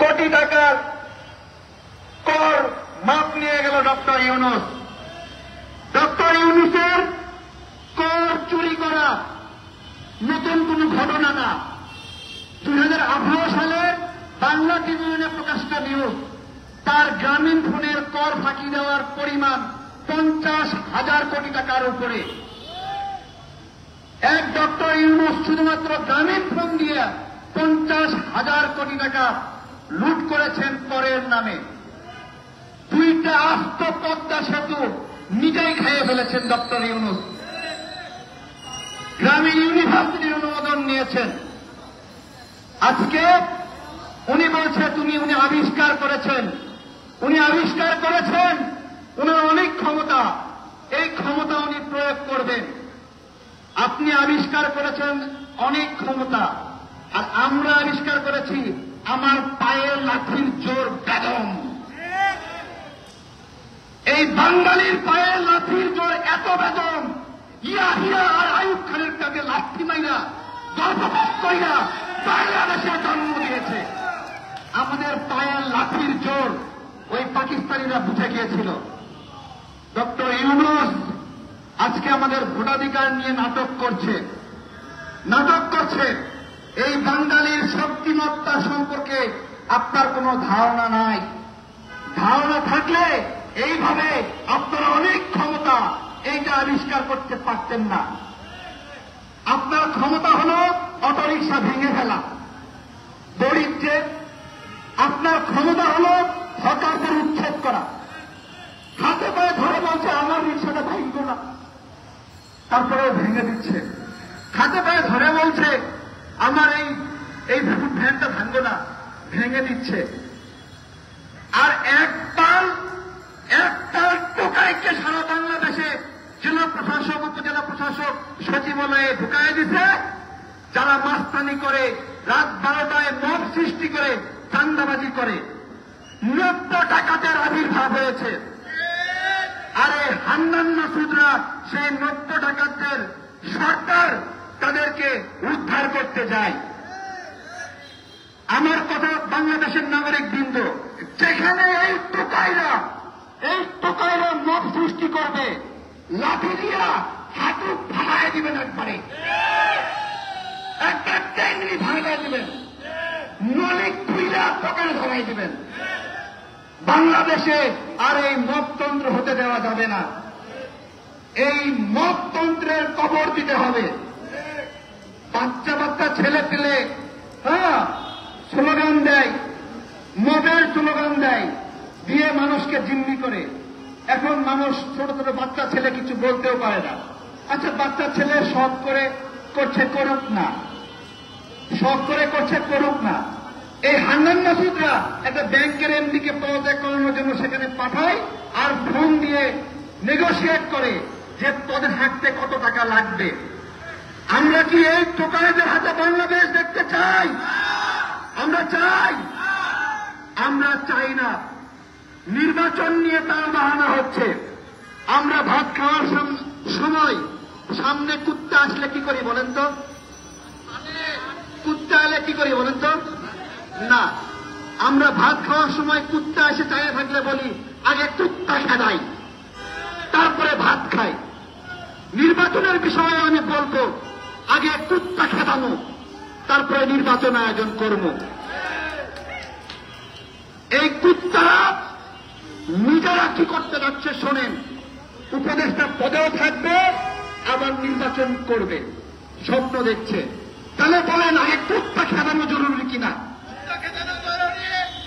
কোটি টাকার কর মাপ নিয়ে গেল ডক্টর ইউনূস। ডক্টর ইউনূসের কর চুরি করা নতুন কোন ঘটনা না। 2018 সালে বাংলা ট্রিবিউনে প্রকাশিত নিউজ, তার গ্রামীণ ফোনের কর ফাঁকি দেওয়ার পরিমাণ 50,000 কোটি টাকার উপরে। এক ডক্টর ইউনূস শুধুমাত্র গ্রামীণ ফোন দিয়ে 50,000 কোটি টাকা লুট করেছেন করের নামে। 2টা আস্ত পদ্মা সেতু নিজেই খেয়ে ফেলেছেন ডক্টর ইউনূস। গ্রামীণ ইউনিভার্সিটির অনুমোদন নিয়েছেন। আজকে উনি বলছে উনি আবিষ্কার করেছেন। উনি আবিষ্কার করেছেন, উনার অনেক ক্ষমতা, এই ক্ষমতা উনি প্রয়োগ করবেন। আপনি আবিষ্কার করেছেন অনেক ক্ষমতা, আর আমরা আবিষ্কার করেছি আমার পায়ের লাঠির জোর বেদম। এই বাঙালির পায়ের লাঠির জোর এত বেদম, ইয়াহিয়া আর আইয়ুব খানের কাছে লাঠি মাইরা গর্ভপাত কইরা বাংলাদেশে জন্ম দিয়েছে। আমাদের পায়ের লাঠির জোর ওই পাকিস্তানিরা বুঝে গিয়েছিল। ডক্টর ইউনূস আজকে আমাদের ভোটাধিকার নিয়ে নাটক করছে। এই বাঙালির শক্তিমত্তা সম্পর্কে আপনার কোনো ধারণা নাই। ধারণা থাকলে এইভাবে আপনার অনেক ক্ষমতা, এইটা আবিষ্কার করতে পারতেন না। আপনার ক্ষমতা হল অটোরিকশা ভেঙে ফেলা, দরিদ্রে। আপনার ক্ষমতা হল হকারদের উচ্ছেদ করা। হাতে পায়ে ধরে বলছে আমার রিক্সাটা ভাঙবো না, তারপরেও ভেঙে দিচ্ছে। হাতে পায়ে ধরে বলছে আমার এই ভ্যানটা ভাঙবো না, ভেঙে দিচ্ছে। আর একটাল টোকাইকে সারা বাংলাদেশে জেলা প্রশাসক, উপজেলা প্রশাসক, সচিবালয়ে ঢুকাই দিছে। যারা মাস্তানি করে, রাত 12টায় মব সৃষ্টি করে, চাঁদাবাজি করে, 90 ডাকাতের আবির্ভাব হয়েছে। আরে হান্নান মাসুদরা সেই 90 ডাকাতদের সরকার তাদেরকে উদ্ধার করতে যায়। আমার কথা বাংলাদেশের নাগরিক বৃন্দ, যেখানে এই টোকাইরা মব সৃষ্টি করবে, লাঠি দিয়া হাঁটু ভাঙায় দিবেন, একবারে একটা ট্যাংরি ভাঙায় দিবেন, নলিক খুইলা পকেটে ধরাই দিবেন। বাংলাদেশে আর এই মবতন্ত্র হতে দেওয়া যাবে না। এই মবতন্ত্রের কবর দিতে হবে। বাচ্চা ছেলে পেলে স্লোগান দেয়, মবের স্লোগান দেয়, দিয়ে মানুষকে জিম্মি করে। এখন মানুষ ছোট ছোট বাচ্চা ছেলে কিছু বলতেও পারে না। আচ্ছা, বাচ্চা ছেলে শখ করে করছে, করুক না, শখ করে করছে, করুক না। এই হান্নান মাসুদরা একটা ব্যাংকের এমডিকে পদত্যাগ করানোর জন্য সেখানে পাঠায়, আর ফোন দিয়ে নেগোশিয়েট করে যে পদে থাকতে কত টাকা লাগবে। আমরা কি এই টোকাইদের হাতে বাংলাদেশ দেখতে চাই? আমরা চাই না। নির্বাচন নিয়ে তার বাহানা হচ্ছে। আমরা ভাত খাওয়ার সময় সামনে কুত্তা আসলে কি করি বলেন তো? কুত্তা এলে কি করি বলেন তো? না, আমরা ভাত খাওয়ার সময় কুত্তা এসে চাইয়ে থাকলে বলি আগে কুত্তা খেদাই, তারপরে ভাত খাই। নির্বাচনের বিষয়ে আমি বলবো আগে কুত্তা খেদানো, তারপরে নির্বাচন আয়োজন করব। এই কুত্তারা নিজেরা কি করতে যাচ্ছে শোনেন। উপদেষ্টা পদেও থাকবে, আবার নির্বাচন করবে, স্বপ্ন দেখছে। তাহলে বলেন আগে কুত্তা খেদানো জরুরি কিনা?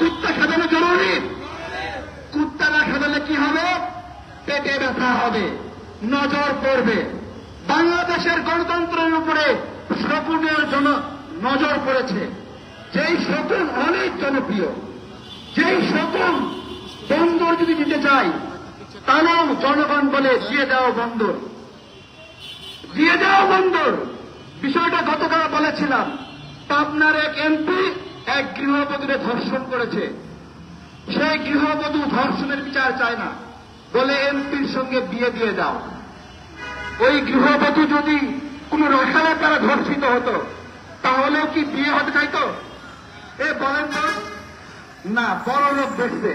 কুত্তা খেদানো জরুরি। কুত্তা না খেদালে কি হবে? পেটে ব্যথা হবে, নজর পড়বে। বাংলাদেশের গণতন্ত্রের উপরে শকুনের নজর পড়েছে। যেই শকুন অনেক জনপ্রিয়, যেই শকুন বন্দর যদি দিতে চাই, তাহলেও জনগণ বলে দিয়ে দাও বন্দর, দিয়ে দাও বন্দর। বিষয়টা গতকাল বলেছিলাম, পাবনার এক এমপি এক গৃহবধূকে ধর্ষণ করেছে। সেই গৃহবধূ ধর্ষণের বিচার চায় না, বলে এমপির সঙ্গে বিয়ে দিয়ে দাও। ওই গৃহবধূ যদি কোন রাখালের দ্বারা ধর্ষিত হতো, তাহলেও কি বিয়ে হতে চাইতো? বলেন তো, না বড় লোক দেখছে,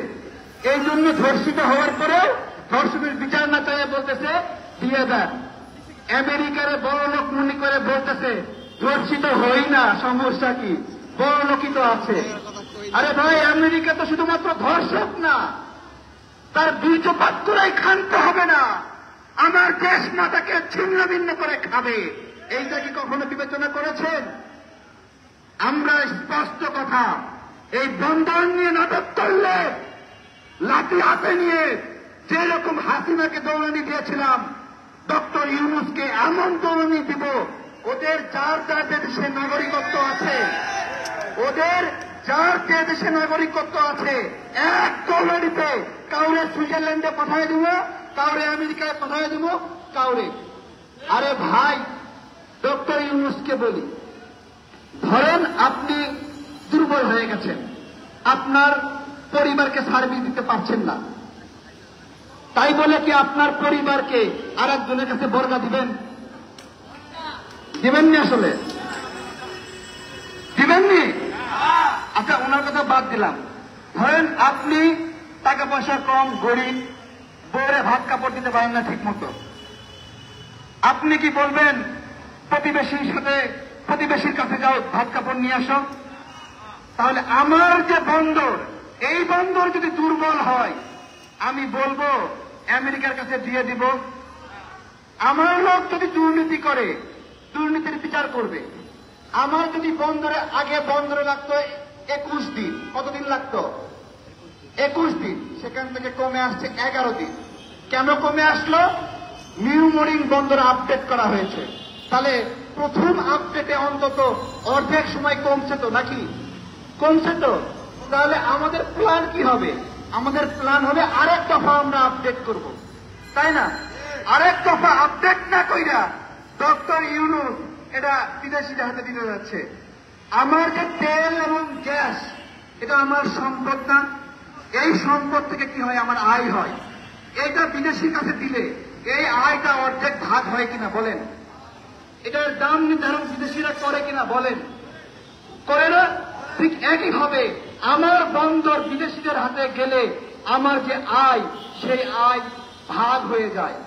এই জন্য ধর্ষিত হওয়ার পরেও ধর্ষণের বিচার না চাইয়ে বলতেছে দিয়ে দেন। আমেরিকারে বড় লোক মনে করে বলতেছে ধর্ষিত হই না, সমস্যা কি, বড় লোকই তো আছে। আরে ভাই, আমেরিকা তো শুধুমাত্র ধর্ষক না, তার বীর্যপাত করাই ক্ষান্ত হবে না, আমার দেশ মাতাকে ছিন্ন ভিন্ন করে খাবে। এইটা কি কখনো বিবেচনা করেছেন? আমরা স্পষ্ট কথা, এই বন্দর নিয়ে নাটক করলে লাঠি হাতে নিয়ে যেরকম হাসিনাকে দৌড়ানি দিয়েছিলাম, ডক্টর ইউনূসকে এমন দৌড়ানি দিব, ওদের যার যার দেশে নাগরিকত্ব আছে, ওদের যার যে দেশে নাগরিকত্ব আছে, এক দৌড়ানিতে কাউরে সুইজারল্যান্ডে পাঠিয়ে দিব, কাউরে আমেরিকায় পাঠিয়ে দিব, কাউরে। আরে ভাই, ডক্টর ইউনূসকে বলি, ধরেন আপনি দুর্বল হয়ে গেছেন, আপনার পরিবারকে সার্ভিস দিতে পারছেন না, তাই বলে কি আপনার পরিবারকে আর একজনের কাছে বর্গা দিবেন? দিবেননি, আসলে দিবেননি। আচ্ছা, ওনার কথা বাদ দিলাম, ধরেন আপনি টাকা পয়সা কম, গরিব, বউরে ভাত কাপড় দিতে পারেন না ঠিক মতো, আপনি কি বলবেন প্রতিবেশীর কাছে যাও, ভাত কাপড় নিয়ে আসো? তাহলে আমার যে বন্দর, এই বন্দর যদি দুর্বল হয়, আমি বলবো আমেরিকার কাছে দিয়ে দিব? আমার লোক যদি দুর্নীতি করে, দুর্নীতির বিচার করবে। আমার যদি বন্দরে, আগে বন্দরে লাগতো 21 দিন, কতদিন লাগতো? 21 দিন, সেখান থেকে কমে আসছে 11 দিন। কেন কমে আসলো? নিউ মোরিং বন্দর আপডেট করা হয়েছে। তাহলে প্রথম আপডেটে অন্তত অর্ধেক সময় কমছে তো, নাকি? কমছে তো। তাহলে আমাদের প্ল্যান কি হবে? আমাদের প্ল্যান হবে আরেক দফা আমরা আপডেট করব, তাই না? আরেক দফা আপডেট না কইরা ডক্টর ইউনূস এটা বিদেশিদের হাতে দিতে যাচ্ছে। আমার যে তেল এবং গ্যাস, এটা আমার সম্পদ না? এই সম্পদ থেকে কি হয়? আমার আয় হয়। এটা বিদেশির কাছে দিলে এই আয়টা অর্ধেক ভাগ হয় কিনা বলেন? এটার দাম নির্ধারণ বিদেশিরা করে কিনা বলেন? করে না? ঠিক একইভাবে আমার বন্দর বিদেশিদের হাতে গেলে আমার যে আয়, সেই আয় ভাগ হয়ে যায়।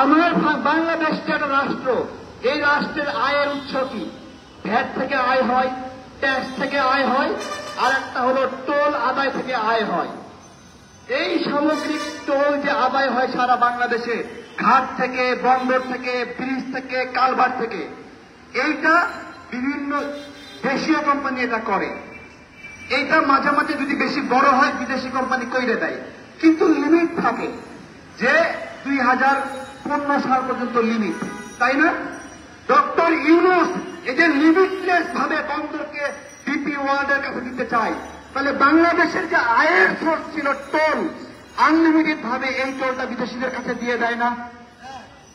আমার বাংলাদেশ যে একটা রাষ্ট্র, এই রাষ্ট্রের আয়ের উৎস কি? ভ্যাট থেকে আয় হয়, ট্যাক্স থেকে আয় হয়, আর একটা হলো টোল আদায় থেকে আয় হয়। এই সামগ্রিক টোল যে আদায় হয় সারা বাংলাদেশে, ঘাট থেকে, বন্দর থেকে, ব্রিজ থেকে, কালভার থেকে, এইটা বিভিন্ন দেশীয় কোম্পানি এটা করে। এইটা মাঝে মাঝে যদি বেশি বড় হয়, বিদেশি কোম্পানি কইরে দেয়, কিন্তু লিমিট থাকে যে 2015 সাল পর্যন্ত লিমিট, তাই না? ডক্টর ইউনূস এই যে লিমিটলেস ভাবে বন্দরকে ডিপি ওয়ার্ল্ডের কাছে দিতে চায়, তাহলে বাংলাদেশের যে আয়ের সোর্স ছিল টোল, আনলিমিটেড ভাবে এই টোলটা বিদেশিদের কাছে দিয়ে দেয় না?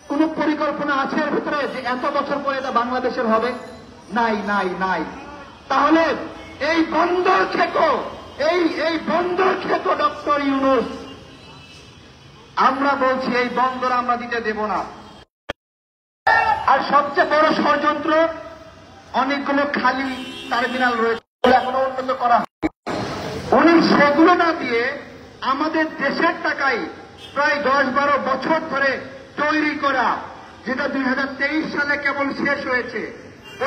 কোন পরিকল্পনা আছে এর ভিতরে যে এত বছর পরে এটা বাংলাদেশের হবে? নাই, নাই, নাই। তাহলে এই বন্দর খেকো, এই বন্দর খেকো ডক্টর ইউনূস, আমরা বলছি এই বন্দর আমরা দিতে দেব না। আর সবচেয়ে বড় ষড়যন্ত্র, অনেকগুলো খালি টার্মিনাল রয়েছে, এখনো উন্নত করা হয়। উনি সেগুলো না দিয়ে আমাদের দেশের টাকায় প্রায় 10-12 বছর ধরে তৈরি করা, যেটা 2023 সালে কেবল শেষ হয়েছে,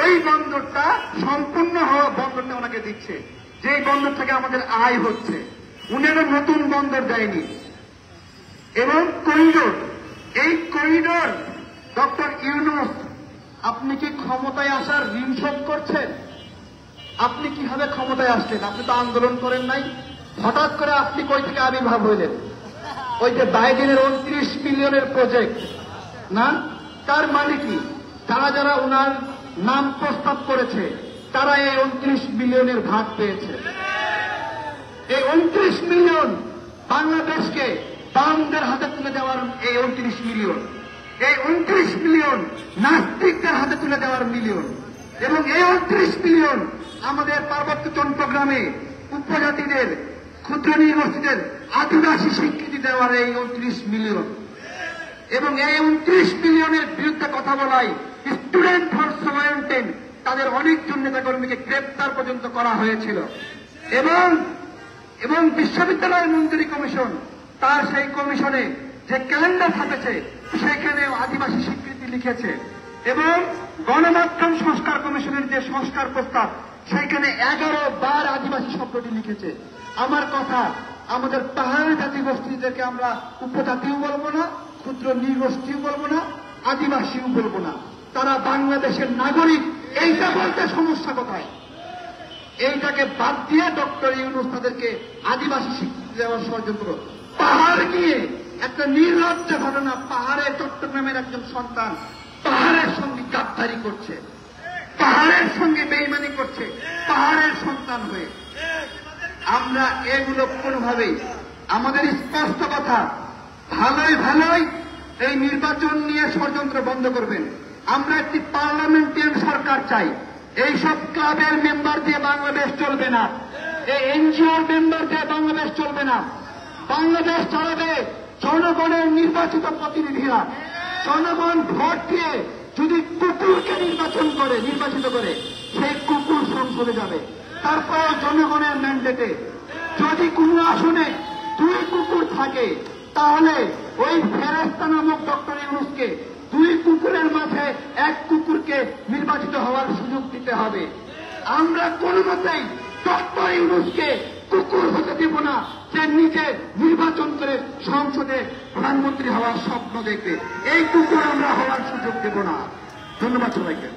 ওই বন্দরটা সম্পূর্ণ হওয়া বন্দরটা ওনাকে দিচ্ছে, যেই বন্দর থেকে আমাদের আয় হচ্ছে। উনি একটা নতুন বন্দর দেয়নি। এবং করিডোর, এই করিডোর ডক্টর ইউনূস, আপনি কি ক্ষমতায় আসার ঋণ শোধ করছেন? আপনি কিভাবে ক্ষমতায় আসছেন? আপনি তো আন্দোলন করেন নাই, হঠাৎ করে আপনি কই থেকে আবির্ভাব হইলেন? ওই যে বাইডেনের 29 বিলিয়নের প্রজেক্ট না, তার মানে কি? যারা যারা ওনার নাম প্রস্তাব করেছে, তারা এই 29 বিলিয়নের ভাগ পেয়েছে। এই 29 মিলিয়ন বাংলাদেশকে বামদের হাতে তুলে দেওয়ার, এই 29 মিলিয়ন, এই 29 মিলিয়ন নাস্তিকদের হাতে তুলে দেওয়ার মিলিয়ন। এবং এই 29 মিলিয়ন আমাদের পার্বত্য চট্টগ্রামে উপজাতিদের, ক্ষুদ্র নৃগোষ্ঠীদের, আদিবাসী স্বীকৃতি দেওয়ার এই 29 মিলিয়ন। এবং এই 29 মিলিয়নের বিরুদ্ধে কথা বলাই স্টুডেন্ট ফর সোয়ারেন্টেন, তাদের অনেকজন নেতাকর্মীকে গ্রেপ্তার পর্যন্ত করা হয়েছিল। এবং বিশ্ববিদ্যালয় মঞ্জুরি কমিশন তার সেই কমিশনে যে ক্যালেন্ডার থাকেছে সেখানে আদিবাসী স্বীকৃতি লিখেছে, এবং গণমাধ্যম সংস্কার কমিশনের যে সংস্কার প্রস্তাব সেখানে 11 বার আদিবাসী শব্দটি লিখেছে। আমার কথা, আমাদের পাহাড়ি জাতিগোষ্ঠীদেরকে আমরা উপজাতিও বলবো না, ক্ষুদ্র নৃগোষ্ঠীও বলবো না, আদিবাসীও বলবো না, তারা বাংলাদেশের নাগরিক। এইটা বলতে সমস্যা কোথায়? এইটাকে বাদ দিয়ে ডক্টর ইউনূস তাদেরকে আদিবাসী স্বীকৃতি দেওয়ার ষড়যন্ত্র। পাহাড় নিয়ে একটা নির্লজ্জ ঘটনা, পাহাড়ে চট্টগ্রামের একজন সন্তান পাহাড়ের সঙ্গে গাদ্দারি করছে, পাহাড়ের সঙ্গে বেইমানি করছে, পাহাড়ের সন্তান হয়ে। আমরা এগুলো কোনোভাবেই, আমাদের স্পষ্ট কথা, ভালোই এই নির্বাচন নিয়ে ষড়যন্ত্র বন্ধ করবেন। আমরা একটি পার্লামেন্টারিয়ান সরকার চাই। এইসব ক্লাবের মেম্বার দিয়ে বাংলাদেশ চলবে না, এই এনজিওর মেম্বার দিয়ে বাংলাদেশ চলবে না। বাংলাদেশ চালাবে জনগণের নির্বাচিত প্রতিনিধিরা। জনগণ ভোট দিয়ে যদি কুকুরকে নির্বাচিত করে সেই কুকুর সংসদে যাবে। তারপর জনগণের ম্যান্ডেটে যদি কোনো আসনে 2 কুকুর থাকে, তাহলে ওই ফেরেশতা নামক ডক্টর ইউনূসকে 2 কুকুরের মাঝে 1 কুকুরকে নির্বাচিত হওয়ার সুযোগ দিতে হবে। আমরা কোন মতেই ডক্টর ইউনূসকে কুকুর হতে দেব না, যে নিজে নির্বাচন করে সংসদে প্রধানমন্ত্রী হওয়ার স্বপ্ন দেখবে। এই কুকুর আমরা হওয়ার সুযোগ দেব না। ধন্যবাদ সবাইকে।